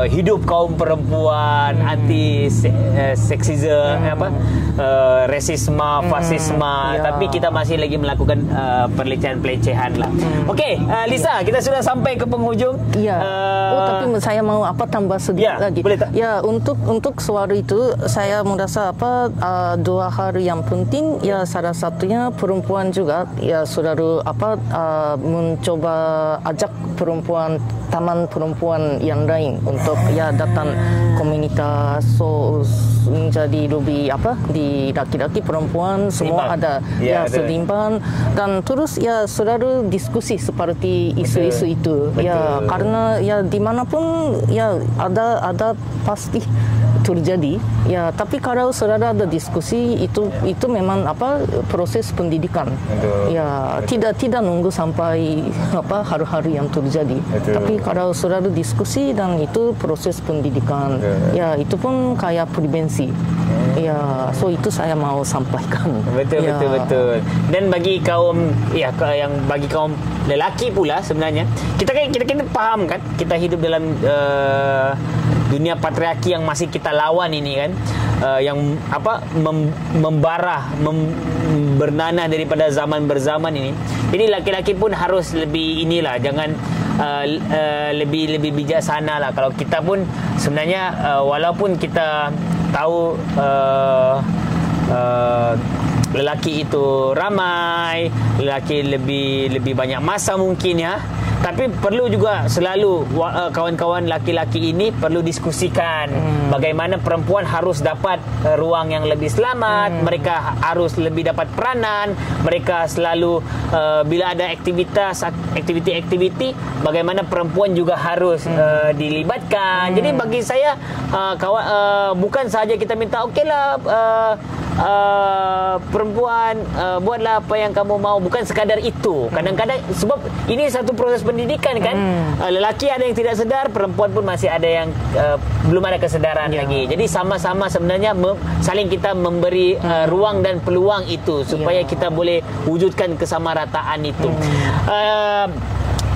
hidup kaum perempuan, anti seksisme, rasisme, fasisme, tapi kita masih lagi melakukan pelecehan-pelecehan lah. Okey, Lisa, kita sudah sampai ke penghujung. Ya. Tapi saya mau tambah sedikit lagi. Boleh tak? Ya, untuk soal itu saya merasa dua hal yang penting. Ya, salah satunya perempuan juga ya selalu mencoba ajak perempuan, taman perempuan yang lain untuk ya datang komunitas, so menjadi lebih di laki-laki perempuan semua seimbang. ada seimbang, dan terus ya selalu diskusi seperti isu-isu itu. Ya, karena ya dimanapun ya ada pasti terjadi ya, tapi kalau sudah ada diskusi itu memang proses pendidikan. Ya, tidak nunggu sampai hal-hal yang terjadi. Tapi kalau sudah ada diskusi dan itu proses pendidikan. Ya, itu pun kayak prevensi. Ya, so itu saya mau sampaikan. Betul. Dan bagi kaum bagi kaum lelaki pula sebenarnya kita paham kan, kita hidup dalam dunia patriarki yang masih kita lawan ini kan, yang bernanah daripada zaman berzaman ini. Jadi laki-laki pun harus lebih jangan lebih bijaksana lah. Kalau kita pun sebenarnya walaupun kita tahu lelaki itu ramai, lelaki lebih banyak masa mungkin ya, tapi perlu juga selalu kawan-kawan laki-laki ini perlu diskusikan bagaimana perempuan harus dapat ruang yang lebih selamat, mereka harus lebih dapat peranan, mereka selalu bila ada aktiviti bagaimana perempuan juga harus dilibatkan. Jadi bagi saya bukan saja kita minta okeylah perempuan buatlah apa yang kamu mau, bukan sekadar itu. Kadang-kadang sebab ini satu proses pendidikan kan, lelaki ada yang tidak sedar, perempuan pun masih ada yang belum ada kesedaran lagi. Jadi sama-sama sebenarnya saling kita memberi ruang dan peluang itu supaya kita boleh wujudkan kesamarataan itu.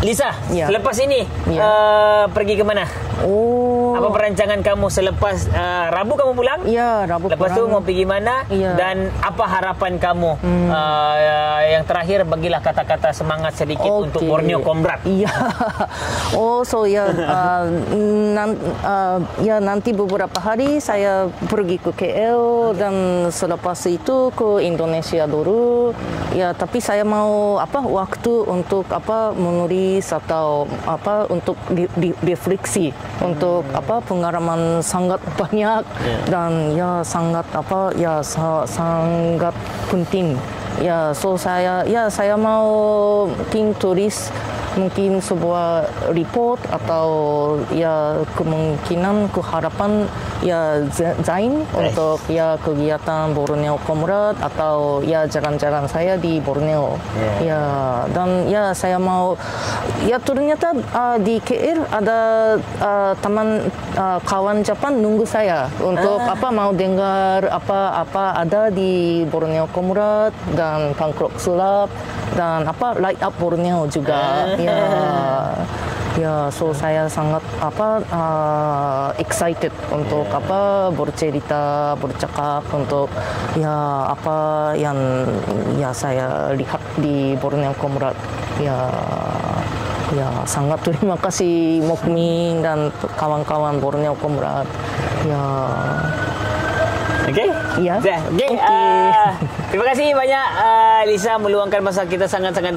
Lisa, selepas ini pergi ke mana? Apa perancangan kamu selepas Rabu kamu pulang? Ya, Rabu lepas pulang. tu mau pergi mana? Dan apa harapan kamu? Yang terakhir, bagilah kata-kata semangat sedikit untuk Borneo Comrade. Ya. Nanti beberapa hari saya pergi ke KL dan selepas itu ke Indonesia dulu. Ya, tapi saya mau waktu untuk menulis atau untuk refleksi untuk pengalaman sangat banyak dan sangat sangat penting. Ya, so saya mau tulis mungkin sebuah report atau kemungkinan keharapan Zain untuk kegiatan Borneo Comrade atau jalan-jalan saya di Borneo. Dan saya mau ternyata di KL ada teman kawan Jepang nunggu saya untuk mau dengar apa ada di Borneo Comrade dan Punk Rock Club dan Light Up Borneo juga. So saya sangat excited untuk bercerita, bercakap untuk apa yang saya lihat di Borneo Comrade. Sangat terima kasih Mukmin dan kawan-kawan Borneo Comrade. Okey? Ya. Okey. Terima kasih banyak Lisa meluangkan masa kita sangat-sangat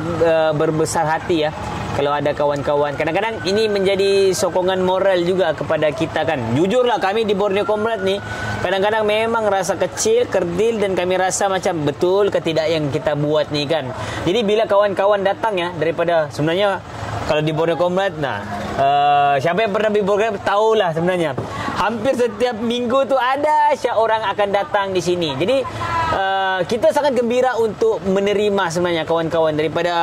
berbesar hati ya. Kalau ada kawan-kawan, kadang-kadang ini menjadi sokongan moral juga kepada kita kan. Jujurlah kami di Borneo Comrade ni kadang-kadang memang rasa kecil, kerdil, dan kami rasa macam betul ke tidak yang kita buat ni kan. Jadi bila kawan-kawan datang ya daripada, sebenarnya kalau di Borneo Comrade, siapa yang pernah di Borneo tahulah sebenarnya hampir setiap minggu tu ada orang akan datang di sini. Jadi kita sangat gembira untuk menerima sebenarnya kawan-kawan daripada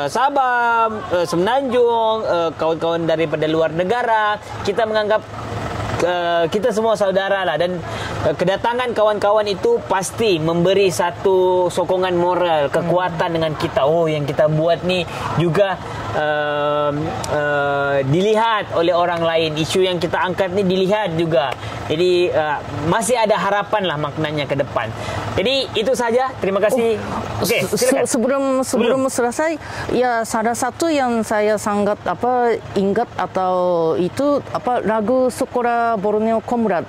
Sabah, Semenanjung, kawan-kawan daripada luar negara. Kita menganggap kita semua saudara lah, dan kedatangan kawan-kawan itu pasti memberi satu sokongan moral, kekuatan dengan kita. Yang kita buat ni juga dilihat oleh orang lain. Isu yang kita angkat ni dilihat juga. Jadi masih ada harapan lah maknanya ke depan. Jadi itu saja. Terima kasih. Okey, silakan. Sebelum selesai, ya salah satu yang saya sangat ingat atau itu lagu sekolah Borneo Komrad.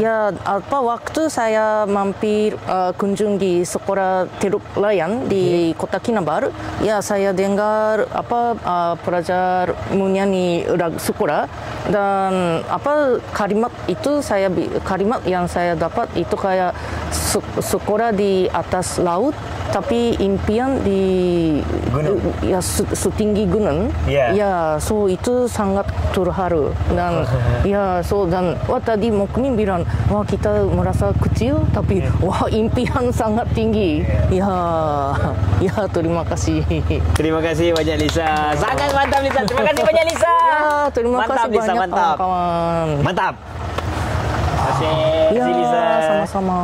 Ya waktu saya mampir kunjungi sekolah Teluk Layan di Kota Kinabalu, ya saya dengar pelajar menyanyi lagu sekolah, dan kalimat yang saya dapat itu kayak sekolah di atas laut tapi impian di gunung. Ya setinggi gunung. Ya, so itu sangat terharu, dan dan tadi Mukmin bilang kita merasa kecil tapi impian sangat tinggi. Ya terima kasih. Terima kasih banyak Lisa. Sangat mantap Lisa. Terima kasih banyak Lisa. Ya, terima kasih Lisa, banyak mantap. kawan-kawan. Mantap. Terima kasih Lisa. Sama-sama.